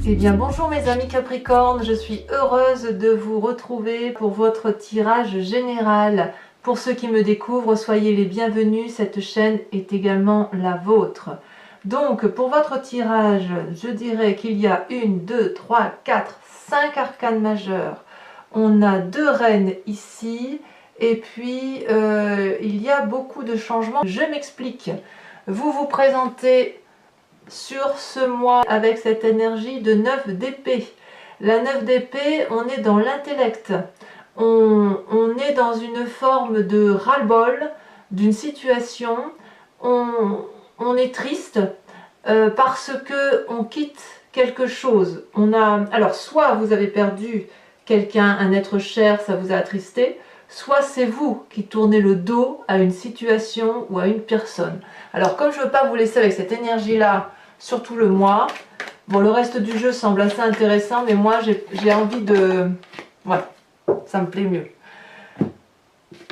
Eh bien bonjour mes amis Capricorne, je suis heureuse de vous retrouver pour votre tirage général. Pour ceux qui me découvrent, soyez les bienvenus, cette chaîne est également la vôtre. Donc pour votre tirage, je dirais qu'il y a 1, 2, 3, 4, 5 arcanes majeurs. On a 2 reines ici et puis il y a beaucoup de changements. Je m'explique, vous vous présentez sur ce mois avec cette énergie de 9 d'épée. La 9 d'épée, on est dans l'intellect, on est dans une forme de ras-le-bol d'une situation, on est triste parce que on quitte quelque chose. Alors soit vous avez perdu quelqu'un, un être cher, ça vous a attristé, soit c'est vous qui tournez le dos à une situation ou à une personne. Alors comme je ne veux pas vous laisser avec cette énergie-là, surtout le mois, bon le reste du jeu semble assez intéressant, mais moi j'ai envie de... Voilà, ça me plaît mieux.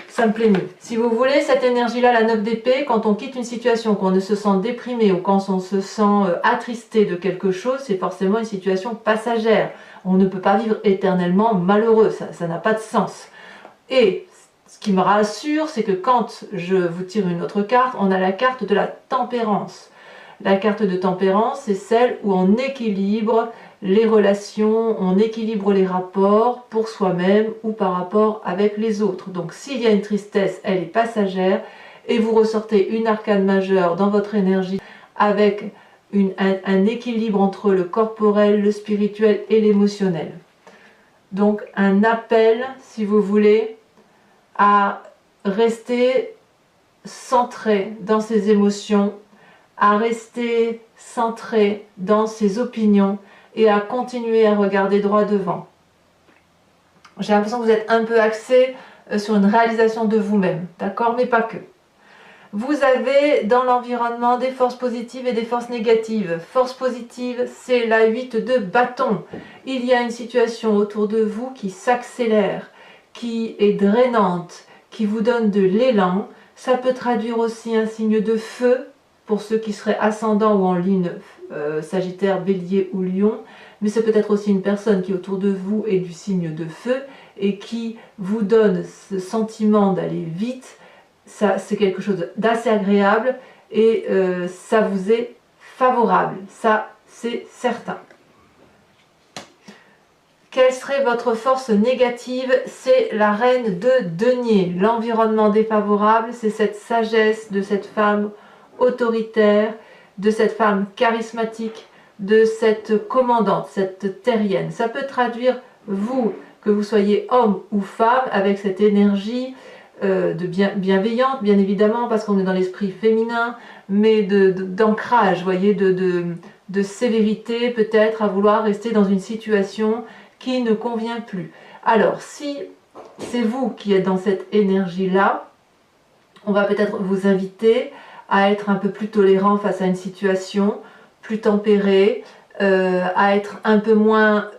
Ça me plaît mieux. Si vous voulez, cette énergie-là, la 9 d'épée, quand on quitte une situation, qu'on ne se sent déprimé ou quand on se sent attristé de quelque chose, c'est forcément une situation passagère. On ne peut pas vivre éternellement malheureux, ça n'a pas de sens. Et ce qui me rassure, c'est que quand je vous tire une autre carte, on a la carte de la tempérance. La carte de tempérance, c'est celle où on équilibre les relations, on équilibre les rapports pour soi-même ou par rapport avec les autres. Donc s'il y a une tristesse, elle est passagère et vous ressortez une arcane majeure dans votre énergie avec un équilibre entre le corporel, le spirituel et l'émotionnel. Donc un appel, si vous voulez, à rester centré dans ses émotions, à rester centré dans ses opinions et à continuer à regarder droit devant. J'ai l'impression que vous êtes un peu axé sur une réalisation de vous-même, d'accord, mais pas que. Vous avez dans l'environnement des forces positives et des forces négatives. Force positive, c'est la 8 de bâton. Il y a une situation autour de vous qui s'accélère, qui est drainante, qui vous donne de l'élan. Ça peut traduire aussi un signe de feu, pour ceux qui seraient ascendants ou en ligne Sagittaire, Bélier ou Lion, mais c'est peut-être aussi une personne qui autour de vous est du signe de feu et qui vous donne ce sentiment d'aller vite. Ça, c'est quelque chose d'assez agréable et ça vous est favorable, ça c'est certain. Quelle serait votre force négative? C'est la reine de denier. L'environnement défavorable, c'est cette sagesse de cette femme autoritaire, de cette femme charismatique, de cette commandante, cette terrienne. Ça peut traduire vous, que vous soyez homme ou femme, avec cette énergie bienveillante, bien évidemment, parce qu'on est dans l'esprit féminin, mais d'ancrage, voyez, de sévérité, peut-être, à vouloir rester dans une situation qui ne convient plus. Alors, si c'est vous qui êtes dans cette énergie-là, on va peut-être vous inviter à être un peu plus tolérant face à une situation, plus tempéré, à être un peu moins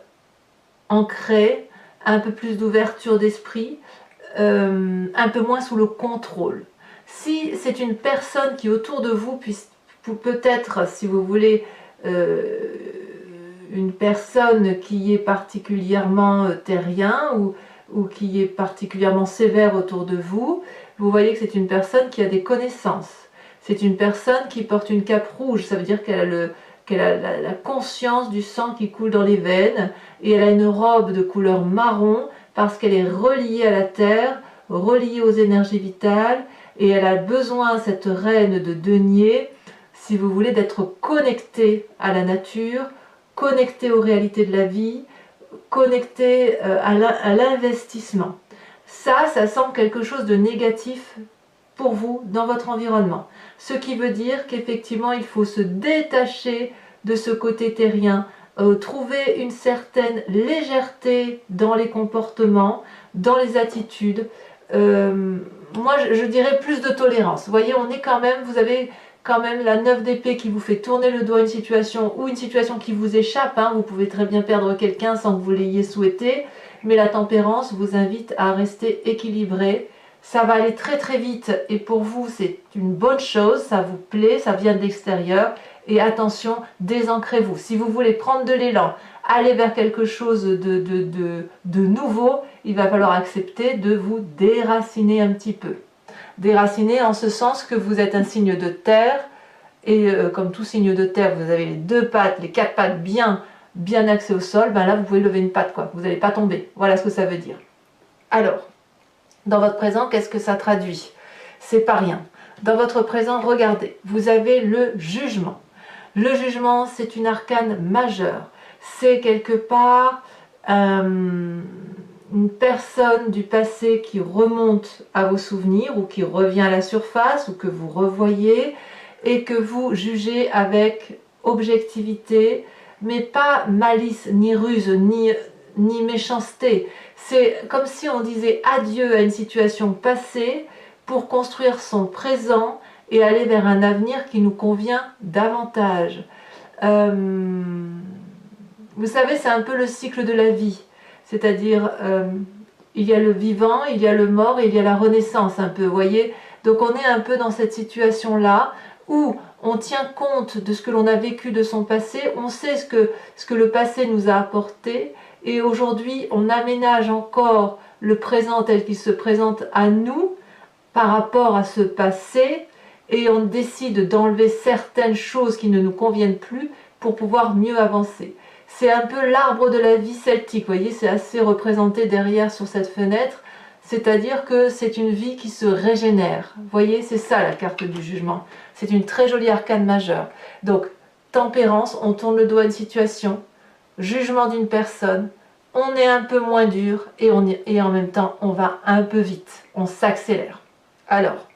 ancré, un peu plus d'ouverture d'esprit, un peu moins sous le contrôle. Si c'est une personne qui autour de vous, peut-être, si vous voulez, une personne qui est particulièrement terrien ou qui est particulièrement sévère autour de vous, vous voyez que c'est une personne qui a des connaissances. C'est une personne qui porte une cape rouge, ça veut dire qu'elle a la conscience du sang qui coule dans les veines et elle a une robe de couleur marron parce qu'elle est reliée à la terre, reliée aux énergies vitales et elle a besoin, cette reine de denier, si vous voulez, d'être connectée à la nature, connectée aux réalités de la vie, connectée à l'investissement. Ça semble quelque chose de négatif pour vous dans votre environnement. Ce qui veut dire qu'effectivement, il faut se détacher de ce côté terrien, trouver une certaine légèreté dans les comportements, dans les attitudes. Moi, je dirais plus de tolérance. Vous voyez, vous avez quand même la 9 d'épée qui vous fait tourner le dos à une situation ou une situation qui vous échappe. Hein. Vous pouvez très bien perdre quelqu'un sans que vous l'ayez souhaité, mais la tempérance vous invite à rester équilibré, Ça va aller très très vite et pour vous c'est une bonne chose, ça vous plaît, ça vient de l'extérieur. Et attention, désancrez-vous. Si vous voulez prendre de l'élan, aller vers quelque chose de nouveau, il va falloir accepter de vous déraciner un petit peu. Déraciner en ce sens que vous êtes un signe de terre, et comme tout signe de terre, vous avez les 2 pattes, les 4 pattes bien axées au sol, ben là vous pouvez lever une patte, quoi. Vous n'allez pas tomber. Voilà ce que ça veut dire. Alors, dans votre présent, qu'est-ce que ça traduit? C'est pas rien. Dans votre présent, regardez, vous avez le jugement. Le jugement, c'est une arcane majeure. C'est quelque part une personne du passé qui remonte à vos souvenirs ou qui revient à la surface ou que vous revoyez et que vous jugez avec objectivité, mais pas malice, ni ruse, ni méchanceté. C'est comme si on disait adieu à une situation passée pour construire son présent et aller vers un avenir qui nous convient davantage. Vous savez, c'est un peu le cycle de la vie. C'est-à-dire, il y a le vivant, il y a le mort et il y a la renaissance un peu, vous voyez. Donc on est un peu dans cette situation-là où on tient compte de ce que l'on a vécu de son passé, on sait ce que le passé nous a apporté et aujourd'hui on aménage encore le présent tel qu'il se présente à nous par rapport à ce passé et on décide d'enlever certaines choses qui ne nous conviennent plus pour pouvoir mieux avancer. C'est un peu l'arbre de la vie celtique, vous voyez, c'est assez représenté derrière sur cette fenêtre, c'est-à-dire que c'est une vie qui se régénère. Vous voyez, c'est ça la carte du jugement. C'est une très jolie arcane majeure. Donc, tempérance, on tourne le dos à une situation, jugement d'une personne, on est un peu moins dur et en même temps, on va un peu vite, on s'accélère. Alors,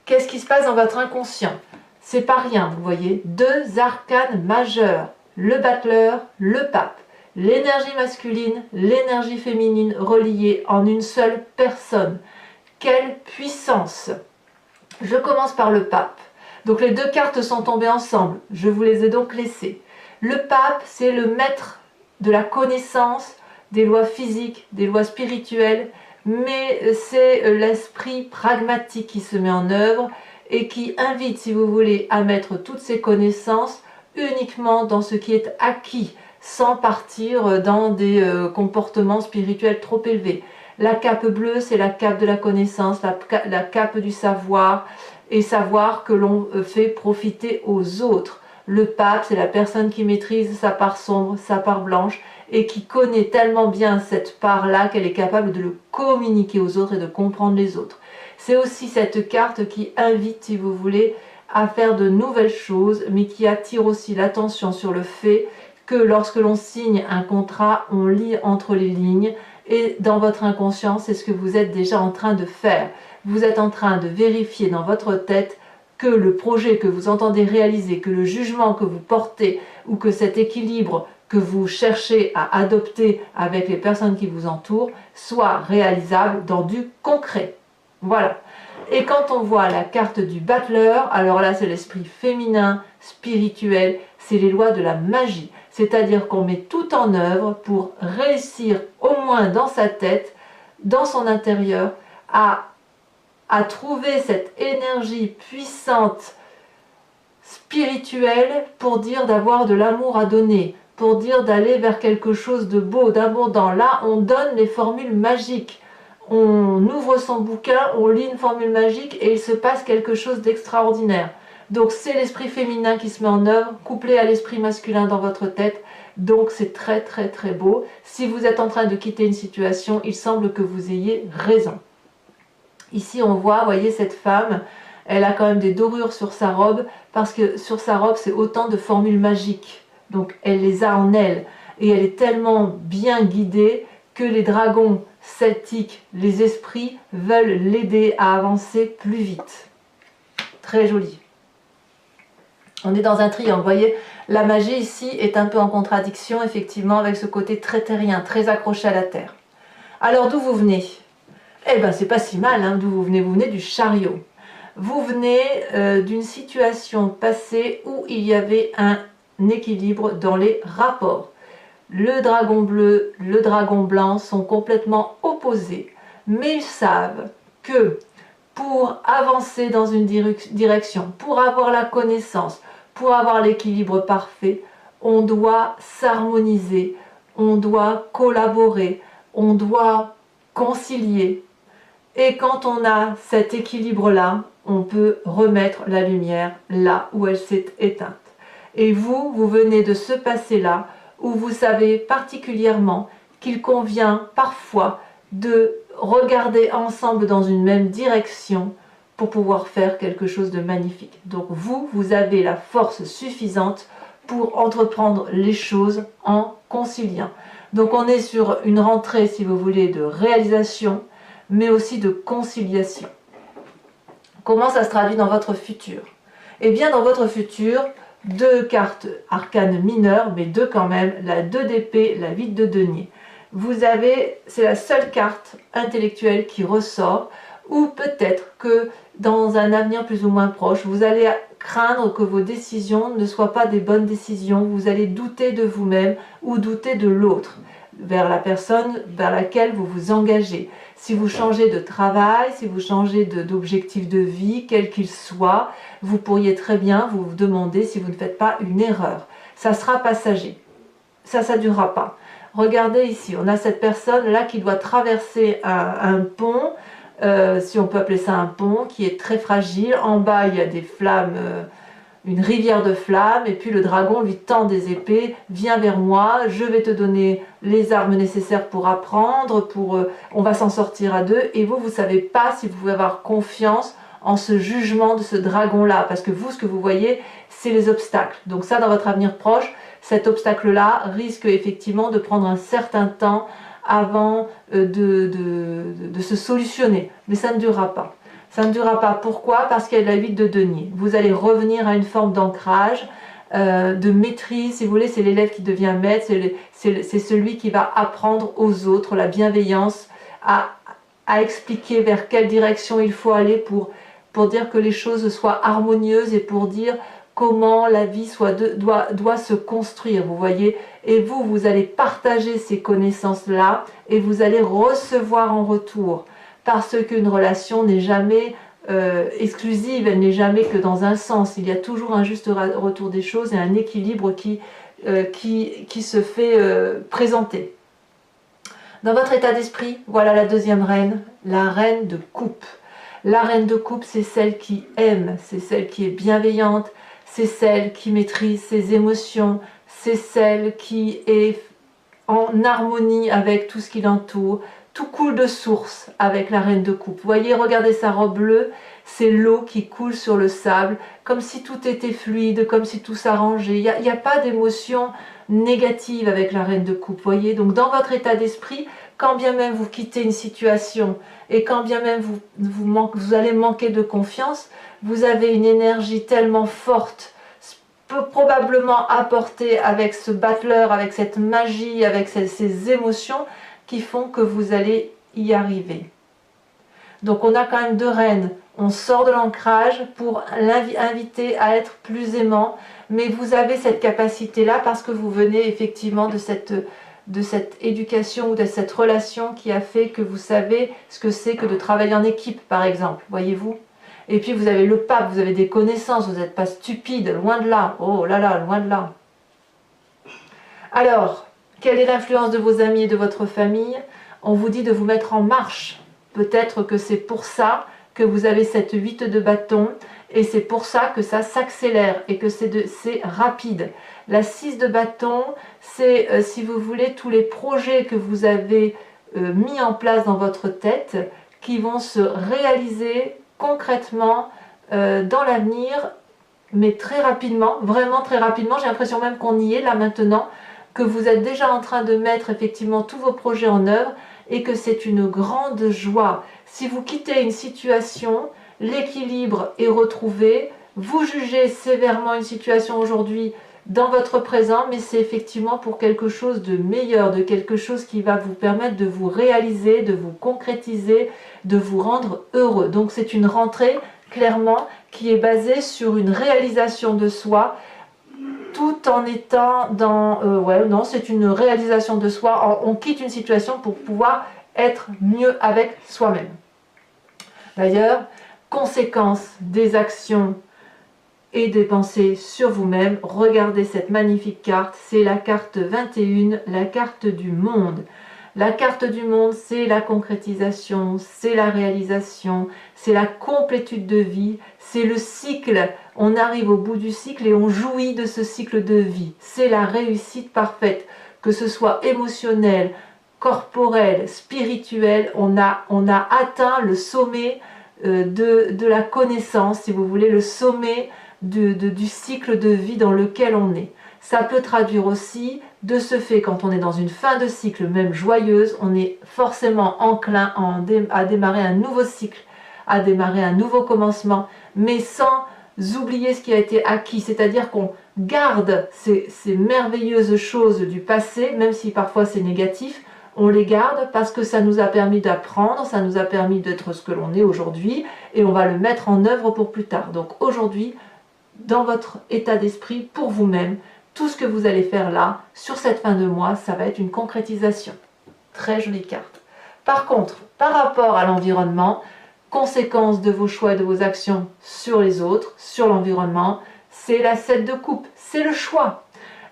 qu'est-ce qui se passe dans votre inconscient? C'est pas rien, vous voyez, 2 arcanes majeures, le battleur, le pape, l'énergie masculine, l'énergie féminine reliées en une seule personne. Quelle puissance! Je commence par le pape. Donc les 2 cartes sont tombées ensemble, je vous les ai donc laissées. Le pape, c'est le maître de la connaissance, des lois physiques, des lois spirituelles, mais c'est l'esprit pragmatique qui se met en œuvre et qui invite, si vous voulez, à mettre toutes ces connaissances uniquement dans ce qui est acquis, sans partir dans des comportements spirituels trop élevés. La cape bleue, c'est la cape de la connaissance, la cape du savoir, et savoir que l'on fait profiter aux autres. Le pape, c'est la personne qui maîtrise sa part sombre, sa part blanche, et qui connaît tellement bien cette part-là qu'elle est capable de le communiquer aux autres et de comprendre les autres. C'est aussi cette carte qui invite, si vous voulez, à faire de nouvelles choses, mais qui attire aussi l'attention sur le fait que lorsque l'on signe un contrat, on lit entre les lignes, et dans votre inconscient, c'est ce que vous êtes déjà en train de faire. Vous êtes en train de vérifier dans votre tête que le projet que vous entendez réaliser, que le jugement que vous portez, ou que cet équilibre que vous cherchez à adopter avec les personnes qui vous entourent, soit réalisable dans du concret. Voilà. Et quand on voit la carte du battleur, alors là c'est l'esprit féminin, spirituel, c'est les lois de la magie. C'est-à-dire qu'on met tout en œuvre pour réussir, au moins dans sa tête, dans son intérieur, à trouver cette énergie puissante, spirituelle, pour dire d'avoir de l'amour à donner, pour dire d'aller vers quelque chose de beau, d'abondant. Là, on donne les formules magiques. On ouvre son bouquin, on lit une formule magique et il se passe quelque chose d'extraordinaire. Donc c'est l'esprit féminin qui se met en œuvre, couplé à l'esprit masculin dans votre tête. Donc c'est très très très beau. Si vous êtes en train de quitter une situation, il semble que vous ayez raison. Ici on voit, vous voyez cette femme, elle a quand même des dorures sur sa robe, parce que sur sa robe c'est autant de formules magiques. Donc elle les a en elle. Et elle est tellement bien guidée que les dragons celtiques, les esprits, veulent l'aider à avancer plus vite. Très joli. On est dans un triangle, vous voyez, la magie ici est un peu en contradiction, effectivement, avec ce côté très terrien, très accroché à la terre. Alors, d'où vous venez? Eh bien, c'est pas si mal, hein, d'où vous venez du chariot. Vous venez d'une situation passée où il y avait un équilibre dans les rapports. Le dragon bleu, le dragon blanc sont complètement opposés, mais ils savent que pour avancer dans une direction, pour avoir la connaissance, pour avoir l'équilibre parfait, on doit s'harmoniser, on doit collaborer, on doit concilier. Et quand on a cet équilibre-là, on peut remettre la lumière là où elle s'est éteinte. Et vous, vous venez de ce passé-là où vous savez particulièrement qu'il convient parfois de regarder ensemble dans une même direction pour pouvoir faire quelque chose de magnifique. Donc vous, vous avez la force suffisante pour entreprendre les choses en conciliant. Donc on est sur une rentrée, si vous voulez, de réalisation, mais aussi de conciliation. Comment ça se traduit dans votre futur? Eh bien, dans votre futur, 2 cartes arcanes mineures, mais 2 quand même, la 2 d'épée, la 8 de denier. Vous avez, c'est la seule carte intellectuelle qui ressort, ou peut-être que dans un avenir plus ou moins proche, vous allez craindre que vos décisions ne soient pas des bonnes décisions, vous allez douter de vous-même ou douter de l'autre, vers la personne vers laquelle vous vous engagez. Si vous changez de travail, si vous changez d'objectif de vie, quel qu'il soit, vous pourriez très bien vous demander si vous ne faites pas une erreur. Ça sera passager. Ça ne durera pas. Regardez ici, on a cette personne-là qui doit traverser un pont, si on peut appeler ça un pont, qui est très fragile. En bas, il y a des flammes, une rivière de flammes, et puis le dragon lui tend des épées. Viens vers moi, je vais te donner les armes nécessaires pour apprendre, on va s'en sortir à 2. Et vous, vous ne savez pas si vous pouvez avoir confiance en ce jugement de ce dragon-là, parce que vous, ce que vous voyez, c'est les obstacles. Donc ça, dans votre avenir proche, cet obstacle-là risque effectivement de prendre un certain temps avant de se solutionner. Mais ça ne durera pas. Ça ne durera pas. Pourquoi? Parce qu'il y a la 8 de denier. Vous allez revenir à une forme d'ancrage, de maîtrise. Si vous voulez, c'est l'élève qui devient maître, c'est celui qui va apprendre aux autres la bienveillance, à expliquer vers quelle direction il faut aller pour dire que les choses soient harmonieuses et pour dire comment la vie doit se construire, vous voyez. Et vous, vous allez partager ces connaissances-là et vous allez recevoir en retour. Parce qu'une relation n'est jamais exclusive, elle n'est jamais que dans un sens. Il y a toujours un juste retour des choses et un équilibre qui se fait présenter. Dans votre état d'esprit, voilà la deuxième reine, la reine de coupe. La reine de coupe, c'est celle qui aime, c'est celle qui est bienveillante, c'est celle qui maîtrise ses émotions, c'est celle qui est en harmonie avec tout ce qui l'entoure. Tout coule de source avec la reine de coupe. Vous voyez, regardez sa robe bleue, c'est l'eau qui coule sur le sable, comme si tout était fluide, comme si tout s'arrangeait. Il n'y a pas d'émotion négative avec la reine de coupe, vous voyez. Donc dans votre état d'esprit, quand bien même vous quittez une situation et quand bien même vous allez manquer de confiance, vous avez une énergie tellement forte, probablement apportée avec ce battleur, avec cette magie, avec ces émotions qui font que vous allez y arriver. Donc on a quand même 2 reines. On sort de l'ancrage pour l'inviter à être plus aimant, mais vous avez cette capacité-là parce que vous venez effectivement de cette éducation ou de cette relation qui a fait que vous savez ce que c'est que de travailler en équipe, par exemple, voyez-vous. Et puis vous avez le pape, vous avez des connaissances, vous n'êtes pas stupide, loin de là. Oh là là, loin de là. Alors, quelle est l'influence de vos amis et de votre famille? On vous dit de vous mettre en marche. Peut-être que c'est pour ça que vous avez cette 8 de bâton et c'est pour ça que ça s'accélère et que c'est rapide. La 6 de bâton, c'est, si vous voulez, tous les projets que vous avez mis en place dans votre tête qui vont se réaliser concrètement dans l'avenir, mais très rapidement, vraiment très rapidement. J'ai l'impression même qu'on y est là maintenant, que vous êtes déjà en train de mettre effectivement tous vos projets en œuvre et que c'est une grande joie. Si vous quittez une situation, l'équilibre est retrouvé, vous jugez sévèrement une situation aujourd'hui dans votre présent, mais c'est effectivement pour quelque chose de meilleur, de quelque chose qui va vous permettre de vous réaliser, de vous concrétiser, de vous rendre heureux. Donc c'est une rentrée clairement qui est basée sur une réalisation de soi, tout en étant dans... non, c'est une réalisation de soi. On quitte une situation pour pouvoir être mieux avec soi-même. D'ailleurs, conséquence des actions et des pensées sur vous-même, regardez cette magnifique carte, c'est la carte 21, la carte du monde. La carte du monde, c'est la concrétisation, c'est la réalisation, c'est la complétude de vie, c'est le cycle. On arrive au bout du cycle et on jouit de ce cycle de vie. C'est la réussite parfaite, que ce soit émotionnel, corporel, spirituel. On a atteint le sommet de la connaissance, si vous voulez, le sommet du cycle de vie dans lequel on est. Ça peut traduire aussi, de ce fait, quand on est dans une fin de cycle, même joyeuse, on est forcément enclin à démarrer un nouveau cycle, à démarrer un nouveau commencement, mais sans oublier ce qui a été acquis, c'est-à-dire qu'on garde ces merveilleuses choses du passé, même si parfois c'est négatif, on les garde parce que ça nous a permis d'apprendre, ça nous a permis d'être ce que l'on est aujourd'hui, et on va le mettre en œuvre pour plus tard. Donc aujourd'hui, dans votre état d'esprit, pour vous-même, tout ce que vous allez faire là, sur cette fin de mois, ça va être une concrétisation. Très jolie carte. Par contre, par rapport à l'environnement, conséquence de vos choix et de vos actions sur les autres, sur l'environnement, c'est la 7 de coupe, c'est le choix.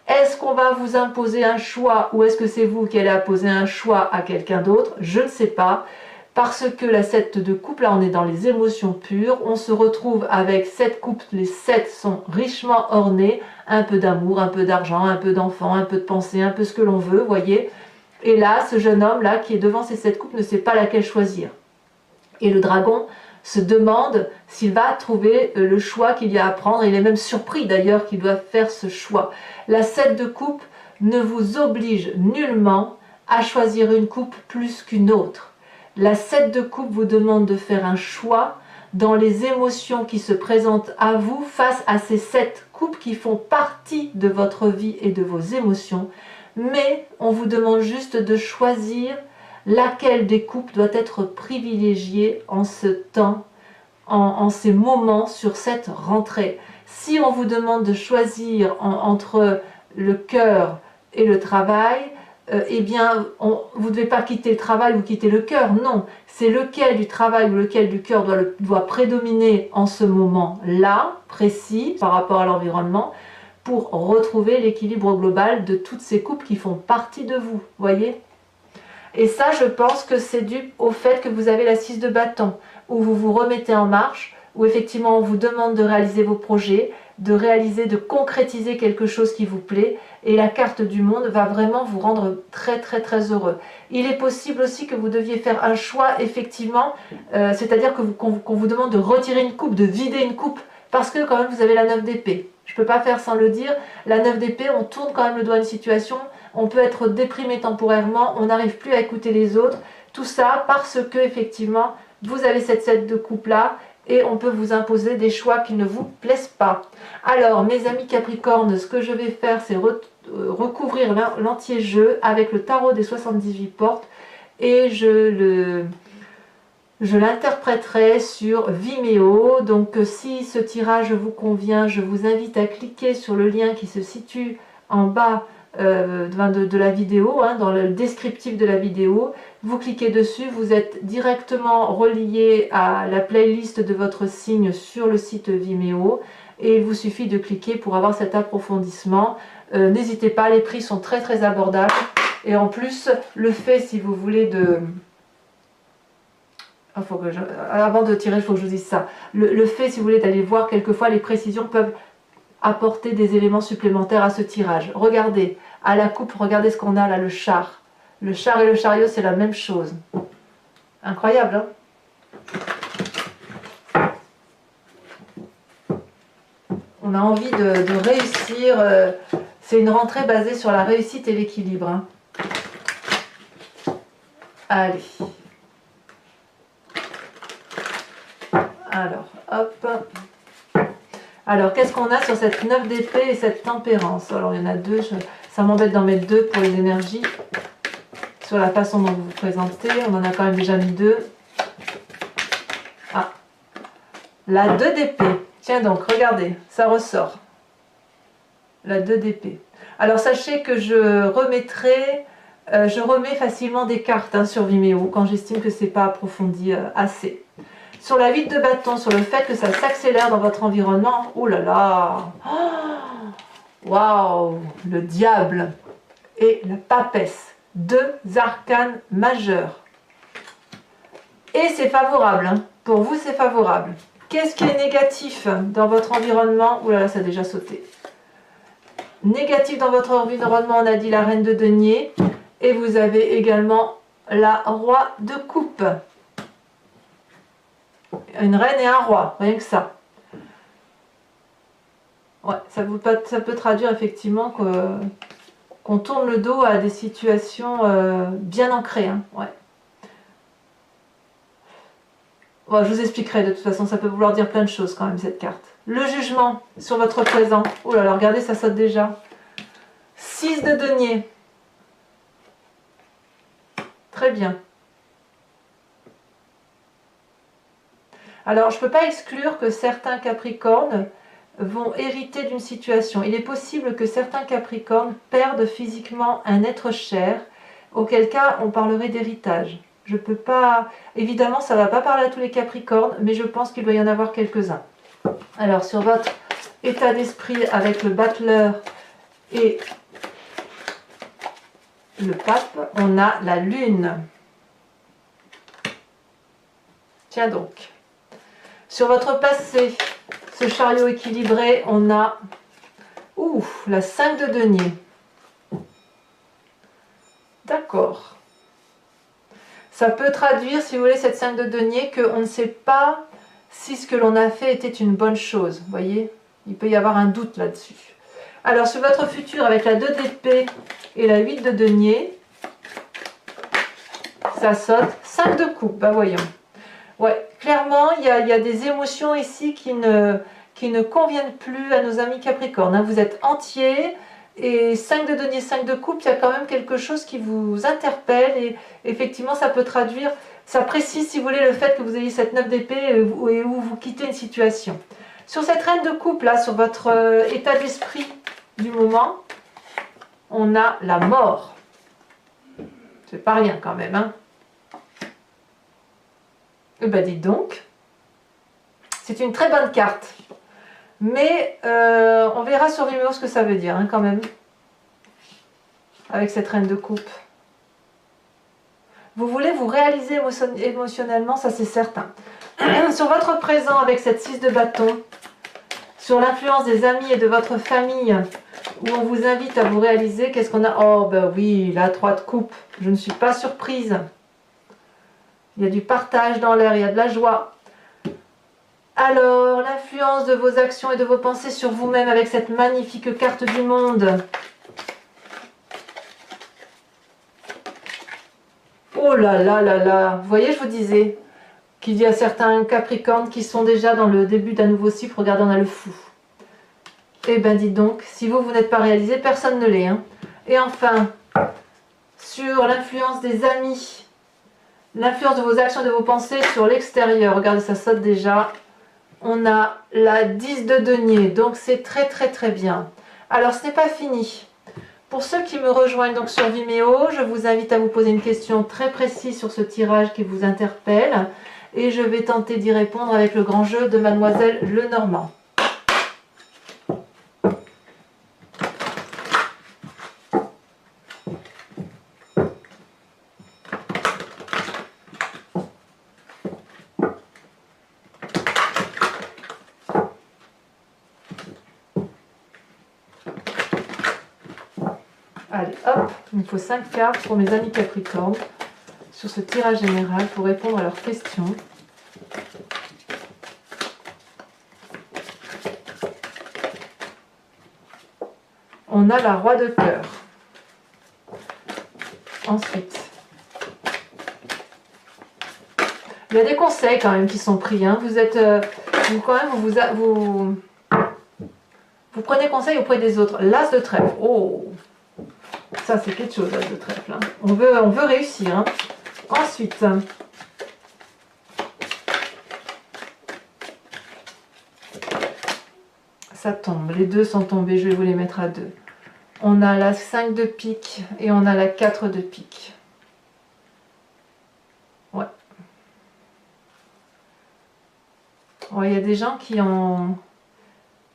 Est-ce qu'on va vous imposer un choix ou est-ce que c'est vous qui allez imposer un choix à quelqu'un d'autre? Je ne sais pas. Parce que la 7 de coupe, là on est dans les émotions pures, on se retrouve avec 7 coupes, les 7 sont richement ornées, un peu d'amour, un peu d'argent, un peu d'enfants, un peu de pensée, un peu ce que l'on veut, voyez. Et là, ce jeune homme là qui est devant ces 7 coupes ne sait pas laquelle choisir. Et le dragon se demande s'il va trouver le choix qu'il y a à prendre, il est même surpris d'ailleurs qu'il doit faire ce choix. La 7 de coupe ne vous oblige nullement à choisir une coupe plus qu'une autre. La 7 de coupe vous demande de faire un choix dans les émotions qui se présentent à vous face à ces 7 coupes qui font partie de votre vie et de vos émotions. Mais on vous demande juste de choisir laquelle des coupes doit être privilégiée en ce temps, en ces moments sur cette rentrée. Si on vous demande de choisir entre le cœur et le travail, eh bien, vous ne devez pas quitter le travail ou quitter le cœur, non. C'est lequel du travail ou lequel du cœur doit prédominer en ce moment-là, précis, par rapport à l'environnement, pour retrouver l'équilibre global de toutes ces coupes qui font partie de vous, voyez. Et ça, je pense que c'est dû au fait que vous avez la 6 de bâton, où vous vous remettez en marche, où effectivement on vous demande de réaliser vos projets, de concrétiser quelque chose qui vous plaît, et la carte du monde va vraiment vous rendre très très très heureux. Il est possible aussi que vous deviez faire un choix effectivement, c'est-à-dire qu'on vous demande de retirer une coupe, de vider une coupe, parce que quand même vous avez la 9 d'épée. Je ne peux pas faire sans le dire, la 9 d'épée, on tourne quand même le doigt à une situation, on peut être déprimé temporairement, on n'arrive plus à écouter les autres, tout ça parce que effectivement vous avez cette 7 de coupe là, et on peut vous imposer des choix qui ne vous plaisent pas. Alors, mes amis Capricorne, ce que je vais faire, c'est recouvrir l'entier-jeu avec le tarot des 78 portes et je l'interpréterai sur Vimeo. Donc, si ce tirage vous convient, je vous invite à cliquer sur le lien qui se situe en bas de la vidéo, dans le descriptif de la vidéo. Vous cliquez dessus, vous êtes directement relié à la playlist de votre signe sur le site Vimeo et il vous suffit de cliquer pour avoir cet approfondissement. N'hésitez pas, les prix sont très très abordables et en plus le fait, si vous voulez, de... Avant de tirer, il faut que je vous dise ça. Le fait, si vous voulez, d'aller voir, quelquefois les précisions peuvent apporter des éléments supplémentaires à ce tirage. Regardez, à la coupe, regardez ce qu'on a là, le char. Le char et le chariot, c'est la même chose. Incroyable, hein? On a envie de réussir. C'est une rentrée basée sur la réussite et l'équilibre, hein. Allez. Alors, hop. Alors, qu'est-ce qu'on a sur cette 9 d'épée et cette tempérance? Alors, il y en a deux. Ça m'embête d'en mettre deux pour les énergies. Sur la façon dont vous vous présentez. On en a quand même déjà mis deux. Ah. La 2 d'épée. Tiens donc, regardez. Ça ressort. La 2 d'épée. Alors, sachez que je remets facilement des cartes sur Vimeo quand j'estime que c'est pas approfondi assez. Sur la 8 de bâton, sur le fait que ça s'accélère dans votre environnement. Oh là là! Waouh! Le diable et la papesse. Deux arcanes majeurs. Et c'est favorable. Hein. Pour vous, c'est favorable. Qu'est-ce qui est négatif dans votre environnement? Ouh là là, ça a déjà sauté. Négatif dans votre environnement, on a dit la reine de denier. Et vous avez également la roi de coupe. Une reine et un roi, rien que ça. Ouais, ça peut traduire effectivement qu'on tourne le dos à des situations bien ancrées. Hein, ouais. Bon, je vous expliquerai de toute façon, ça peut vouloir dire plein de choses quand même cette carte. Le jugement sur votre présent. Oh là là, regardez, ça saute déjà. 6 de denier. Très bien. Alors, je ne peux pas exclure que certains Capricornes vont hériter d'une situation. Il est possible que certains Capricornes perdent physiquement un être cher, auquel cas on parlerait d'héritage. Je peux pas... Évidemment, ça ne va pas parler à tous les Capricornes, mais je pense qu'il doit y en avoir quelques-uns. Alors, sur votre état d'esprit avec le battleur et le pape, on a la lune. Tiens donc. Sur votre passé, ce chariot équilibré, on a la 5 de denier. D'accord. Ça peut traduire, si vous voulez, cette 5 de denier, qu'on ne sait pas si ce que l'on a fait était une bonne chose. Vous voyez? Il peut y avoir un doute là-dessus. Alors, sur votre futur, avec la 2 d'épée et la 8 de denier, ça saute 5 de coupe. Bah voyons. Ouais, clairement, il y a des émotions ici qui ne conviennent plus à nos amis Capricorne. Hein. Vous êtes entiers et 5 de denier, 5 de coupe, il y a quand même quelque chose qui vous interpelle et effectivement, ça peut traduire, ça précise, si vous voulez, le fait que vous ayez cette 9 d'épée et où vous quittez une situation. Sur cette reine de coupe, là, sur votre état d'esprit du moment, on a la mort. C'est pas rien quand même, hein. Eh ben dites donc, c'est une très bonne carte, mais on verra sur Vimeo ce que ça veut dire hein, quand même, avec cette reine de coupe. Vous voulez vous réaliser émotionnellement, ça c'est certain. Sur votre présent avec cette 6 de bâton, sur l'influence des amis et de votre famille, où on vous invite à vous réaliser, qu'est-ce qu'on a? Oh ben oui, la 3 de coupe, je ne suis pas surprise. Il y a du partage dans l'air, il y a de la joie. Alors, l'influence de vos actions et de vos pensées sur vous-même avec cette magnifique carte du monde. Oh là là là là. Vous voyez, je vous disais qu'il y a certains Capricornes qui sont déjà dans le début d'un nouveau cycle. Regardez, on a le fou. Eh bien, dites donc, si vous n'êtes pas réalisé, personne ne l'est. Hein. Et enfin, sur l'influence des amis. L'influence de vos actions et de vos pensées sur l'extérieur. Regardez, ça saute déjà. On a la 10 de denier. Donc, c'est très, très, très bien. Alors, ce n'est pas fini. Pour ceux qui me rejoignent donc sur Vimeo, je vous invite à vous poser une question très précise sur ce tirage qui vous interpelle. Et je vais tenter d'y répondre avec le grand jeu de Mademoiselle Lenormand. Allez, hop, il me faut 5 cartes pour mes amis Capricorne sur ce tirage général pour répondre à leurs questions. On a la roi de cœur. Ensuite, il y a des conseils quand même qui sont pris. Hein. Vous êtes, vous prenez conseil auprès des autres. L'as de trèfle. Oh, ça c'est quelque chose, l'as de trèfle. Hein. On veut réussir. Hein. Ensuite, ça tombe. Les deux sont tombés. Je vais vous les mettre à deux. On a la 5 de pique et on a la 4 de pique. Ouais. Ouais, il y a des gens qui ont...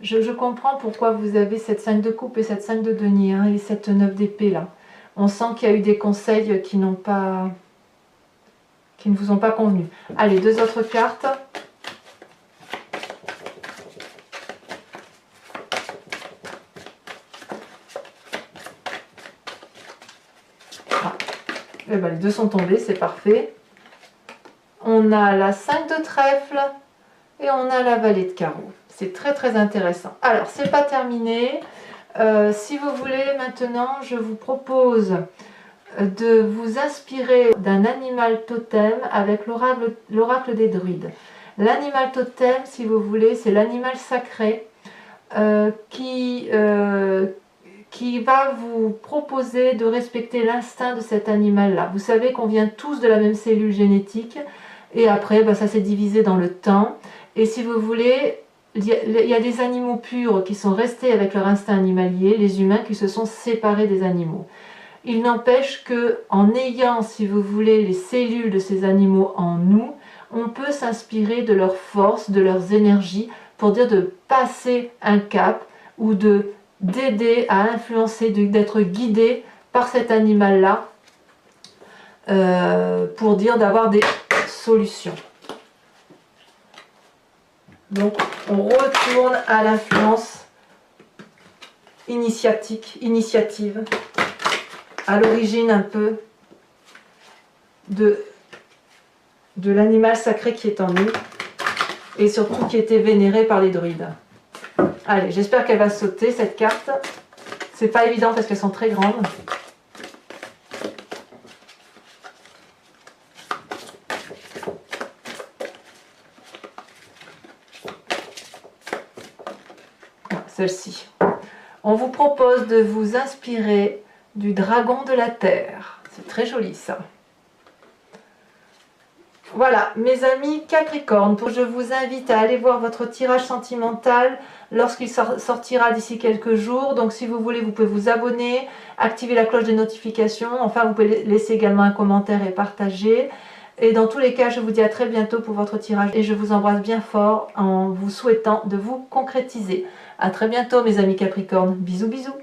Je comprends pourquoi vous avez cette 5 de coupe et cette 5 de denier, hein, et cette 9 d'épée là. On sent qu'il y a eu des conseils qui ne vous ont pas convenu. Allez, deux autres cartes. Ah. Et ben, les deux sont tombés, c'est parfait. On a la 5 de trèfle et on a la vallée de carreau. C'est très très intéressant. Alors, c'est pas terminé. Si vous voulez, maintenant, je vous propose de vous inspirer d'un animal totem avec l'oracle des druides. L'animal totem, si vous voulez, c'est l'animal sacré qui va vous proposer de respecter l'instinct de cet animal-là. Vous savez qu'on vient tous de la même cellule génétique et après, ben, ça s'est divisé dans le temps. Et si vous voulez, il y a des animaux purs qui sont restés avec leur instinct animalier, les humains qui se sont séparés des animaux. Il n'empêche que, en ayant, si vous voulez, les cellules de ces animaux en nous, on peut s'inspirer de leurs forces, de leurs énergies, pour dire de passer un cap ou d'aider à influencer, d'être guidé par cet animal-là, pour dire d'avoir des solutions. Donc, on retourne à l'influence initiative, à l'origine un peu de l'animal sacré qui est en nous et surtout qui était vénéré par les druides. Allez, j'espère qu'elle va sauter cette carte. C'est pas évident parce qu'elles sont très grandes. Celle-ci. On vous propose de vous inspirer du dragon de la terre. C'est très joli ça. Voilà, mes amis Capricorne, je vous invite à aller voir votre tirage sentimental lorsqu'il sortira d'ici quelques jours. Donc si vous voulez, vous pouvez vous abonner, activer la cloche des notifications. Enfin, vous pouvez laisser également un commentaire et partager. Et dans tous les cas, je vous dis à très bientôt pour votre tirage. Et je vous embrasse bien fort en vous souhaitant de vous concrétiser. À très bientôt mes amis Capricorne. Bisous bisous.